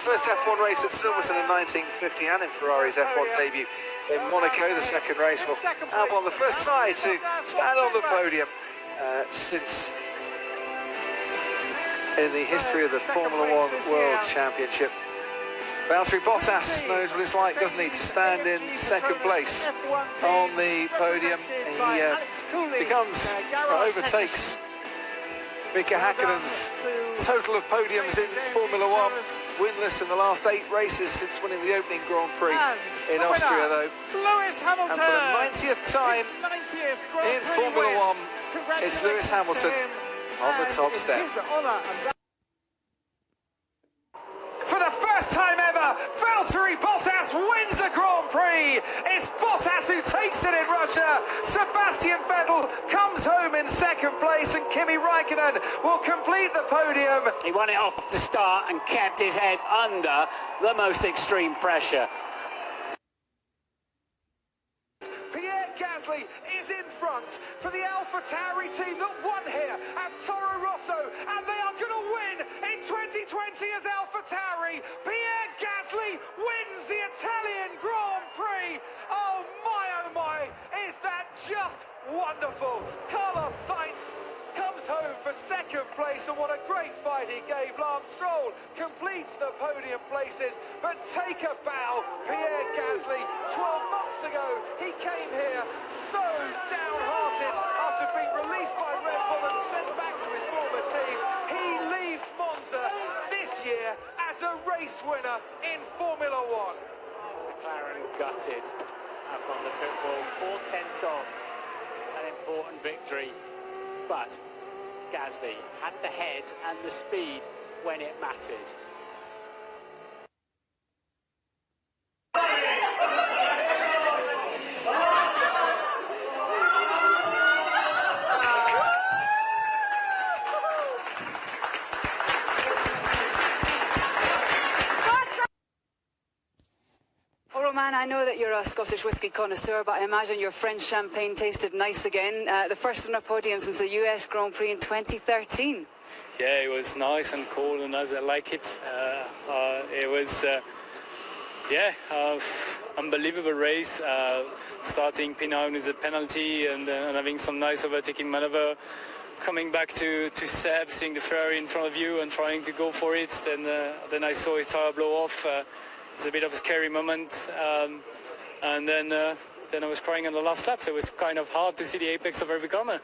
first F1 race at Silverstone in 1950 and in Ferrari's F1 debut in Monaco. The second race will Albon, the first Thai to stand on the podium since in the history of the Formula One World Championship. Valtteri Bottas knows what it's like, doesn't he, to stand in second place on the podium. He overtakes Mika Häkkinen's total of podiums in Formula One, winless in the last 8 races since winning the opening Grand Prix in Austria, though. Lewis Hamilton. And for the 90th time in Formula One, it's Lewis Hamilton on the top step. For the first time ever, Valtteri Bottas wins the Grand Prix. It's Bottas who takes it in Russia. Sebastian Vettel comes home in second place, and Kimi Räikkönen will complete the podium. He won it off the start and kept his head under the most extreme pressure. Pierre Gasly is in front for the AlphaTauri team that won here as Toro Rosso, and they are going to win in 2020 as AlphaTauri. Pierre Gasly wins the Italian Grand Prix. Oh my, is that just wonderful? Carlos Sainz comes home for second place, and what a great fight he gave. Lance Stroll completes the podium places, but take a bow. Pierre Gasly, 12 months ago, he came here so downhearted after being released by Red Bull and sent back to his former team. He leaves Monza this year as a race winner in Formula One. McLaren gutted up on the pit wall, 4/10 off an important victory. But Gasly had the head and the speed when it mattered. Roman, I know that you're a Scottish whisky connoisseur, but I imagine your French champagne tasted nice again. The first on a podium since the US Grand Prix in 2013. Yeah, it was nice and cool, and as I like it. It was, unbelievable race. Starting P9 with a penalty and having some nice overtaking maneuver. Coming back to Seb, seeing the Ferrari in front of you and trying to go for it. Then I saw his tyre blow off. It was a bit of a scary moment, and then I was crying on the last lap, so it was kind of hard to see the apex of every corner.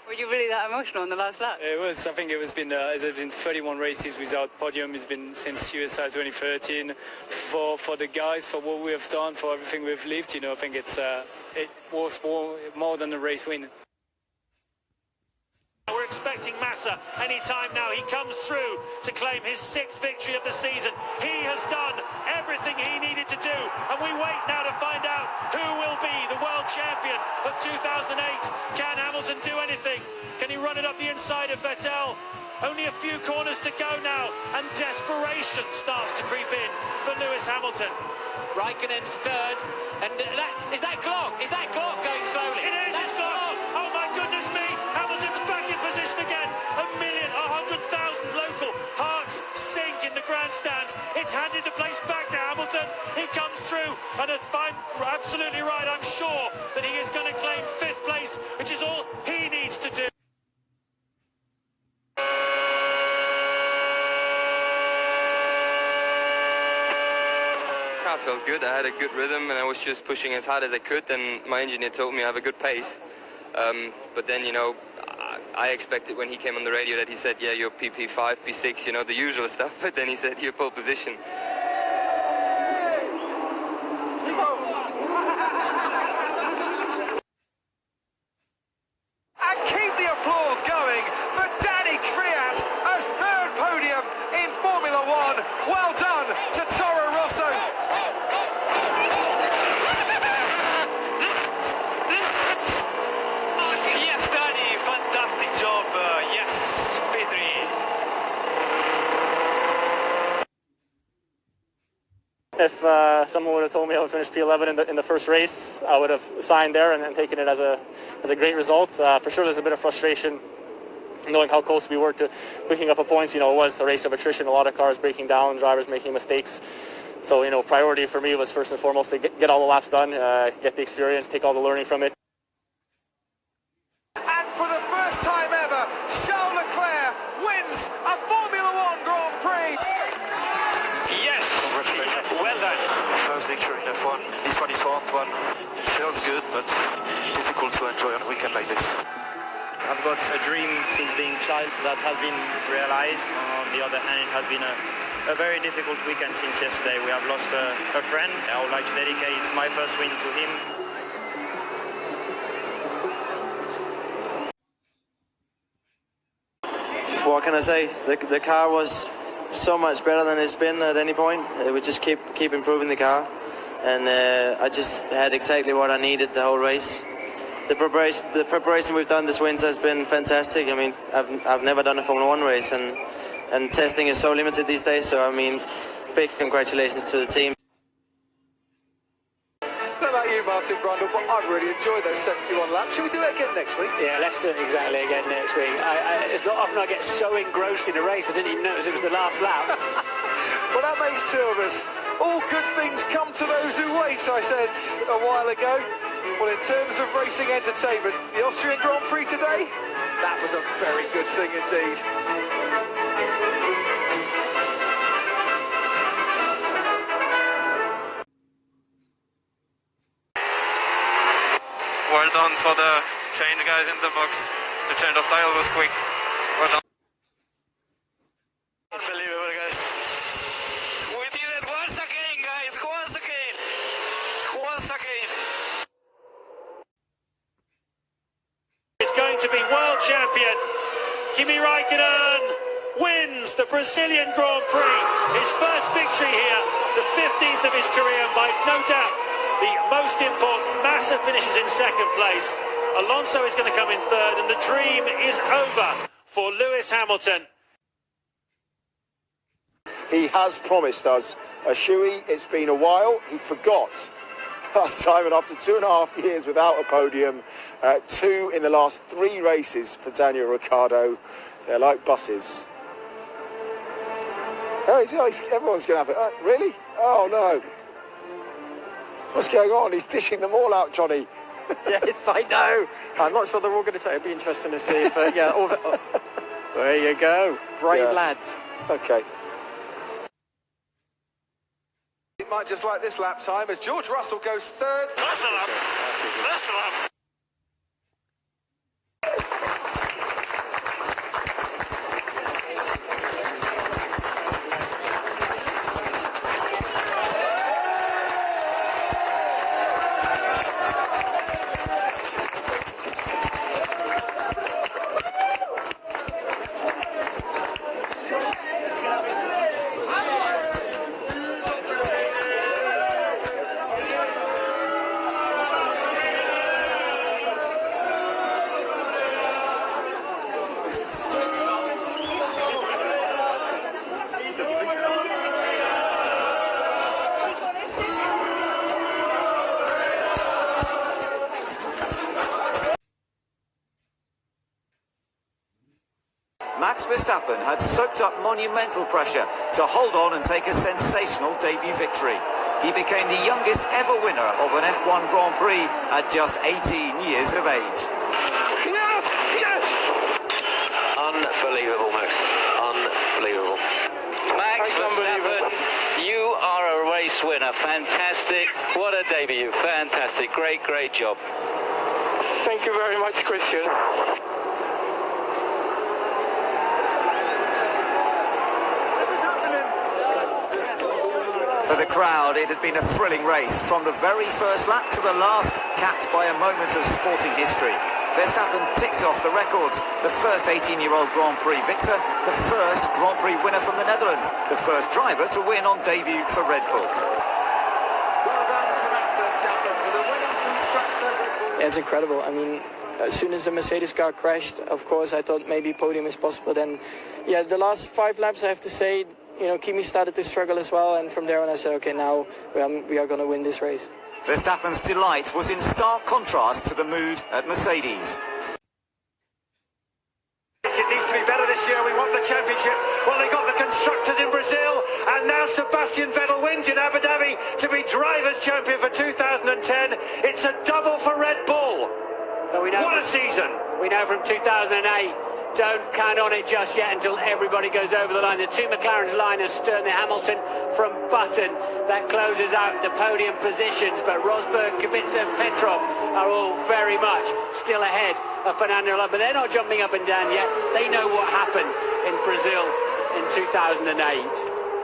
Were you really that emotional in the last lap? It was. I think it's been 31 races without podium. It's been since USA 2013. For the guys, for what we have done, for everything we've lived, I think it was more than a race win. We're expecting Massa any time now. He comes through to claim his 6th victory of the season. He has done everything he needed to do, and we wait now to find out who will be the world champion of 2008. Can Hamilton do anything? Can he run it up the inside of Vettel? Only a few corners to go now, and desperation starts to creep in for Lewis Hamilton. Raikkonen's third, and is that Glock? Is that Glock going slowly? It is, it's Glock! Oh my goodness me! Hamilton's back in position again. 100,000 local hearts sink in the grandstands. It's handed the place back to Hamilton. He comes through, and if I'm absolutely right, I'm sure that he is going to claim 5th place, which is all he needs to do. I felt good. I had a good rhythm, and I was just pushing as hard as I could, and my engineer told me I have a good pace. But then, I expected when he came on the radio that he said, yeah, you're PP5, P6, the usual stuff, but then he said, you're pole position. And keep the applause going for Danny Kvyat, a 3rd podium in Formula One. Well done to Toro Rosso. Yes, Danny, fantastic job. Yes, P3. If someone would have told me I would finish P11 in the first race, I would have signed there and taken it as a great result. For sure, there's a bit of frustration knowing how close we were to picking up a points, it was a race of attrition, a lot of cars breaking down, drivers making mistakes. So, priority for me was first and foremost to get all the laps done, get the experience, take all the learning from it. And for the first time ever, Charles Leclerc wins a Formula One Grand Prix. Yes, Congratulations. well done. First victory in F1. This one is hard one. Feels good, but difficult to enjoy on a weekend like this. I've got a dream since being a child that has been realized. On the other hand, it has been a very difficult weekend since yesterday. We have lost a friend. I would like to dedicate my first win to him. What can I say? The car was so much better than it's been at any point. We just keep improving the car, and I just had exactly what I needed the whole race. The preparation we've done this winter has been fantastic. I mean, I've never done a Formula One race, and testing is so limited these days. So I mean, big congratulations to the team. I don't know about you, Martin Brundle, but I've really enjoyed those 71 laps. Should we do it again next week? Yeah, let's do it exactly again next week. It's not often I get so engrossed in a race I didn't even notice it was the last lap. Well, that makes two of us. All good things come to those who wait, I said a while ago. Well, in terms of racing entertainment, the Austrian Grand Prix today, that was a very good thing indeed. Well done for the change guys in the box. The change of tire was quick. Well done. Unbelievable, guys. We did it once again, guys. Once again. Once again. Is going to be world champion. Kimi Raikkonen wins the Brazilian Grand Prix. His first victory here, the 15th of his career, and by no doubt the most important. Massa finishes in second place. Alonso is going to come in third, and the dream is over for Lewis Hamilton. He has promised us a shoey. It's been a while. He forgot last time, and after 2.5 years without a podium, 2 in the last 3 races for Daniel Ricciardo. They're like buses. Everyone's going to have it. Really? Oh, no. What's going on? He's dishing them all out, Johnny. Yes, I know. I'm not sure they're all going to take it. It'll be interesting to see if, there you go. Brave lads. Okay. It might just like this lap time as George Russell goes third. Russell up. Russell up. Max Verstappen had soaked up monumental pressure to hold on and take a sensational debut victory. He became the youngest ever winner of an F1 Grand Prix at just 18 years of age. Yes! Yes! Unbelievable, Max. Unbelievable. Max Verstappen, you are a race winner. Fantastic. What a debut. Fantastic. Great, great job. Thank you very much, Christian. For the crowd, it had been a thrilling race, from the very first lap to the last, capped by a moment of sporting history. Verstappen ticked off the records, the first 18-year-old Grand Prix victor, the first Grand Prix winner from the Netherlands, the first driver to win on debut for Red Bull. Well done to Max Verstappen, to the winning constructor. It's incredible. I mean, as soon as the Mercedes car crashed, of course, I thought maybe podium is possible. Then, yeah, the last 5 laps, I have to say, Kimi started to struggle as well, and from there on I said, okay, now we are going to win this race. Verstappen's delight was in stark contrast to the mood at Mercedes. These the championship. Well, they got the constructors in Brazil, and now Sebastian Vettel wins in Abu Dhabi to be drivers' champion for 2010. It's a double for Red Bull. So What a season! We know from 2008. Don't count on it just yet until everybody goes over the line. The two McLaren's line is Stern, the Hamilton from Button. That closes out the podium positions, but Rosberg, Kubica and Petrov are all very much still ahead of Fernando Alonso. But they're not jumping up and down yet. They know what happened in Brazil in 2008.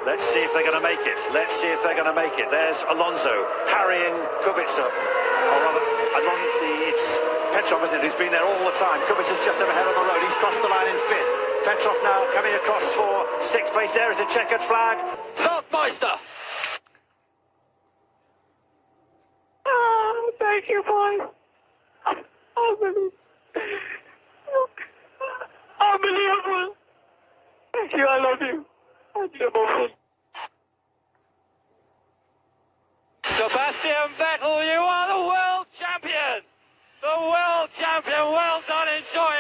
Let's see if they're going to make it. Let's see if they're going to make it. There's Alonso harrying Kubica. Or rather, it's Petrov, isn't it, who's been there all the time. Kubica's just ahead on the road. He's crossed the line in fifth. Petrov now coming across for sixth place. There is the checkered flag. Meister. Oh, thank you, boys. Unbelievable. Thank you, I love you. Sebastian Vettel, you are the world champion! The world champion, well done, enjoy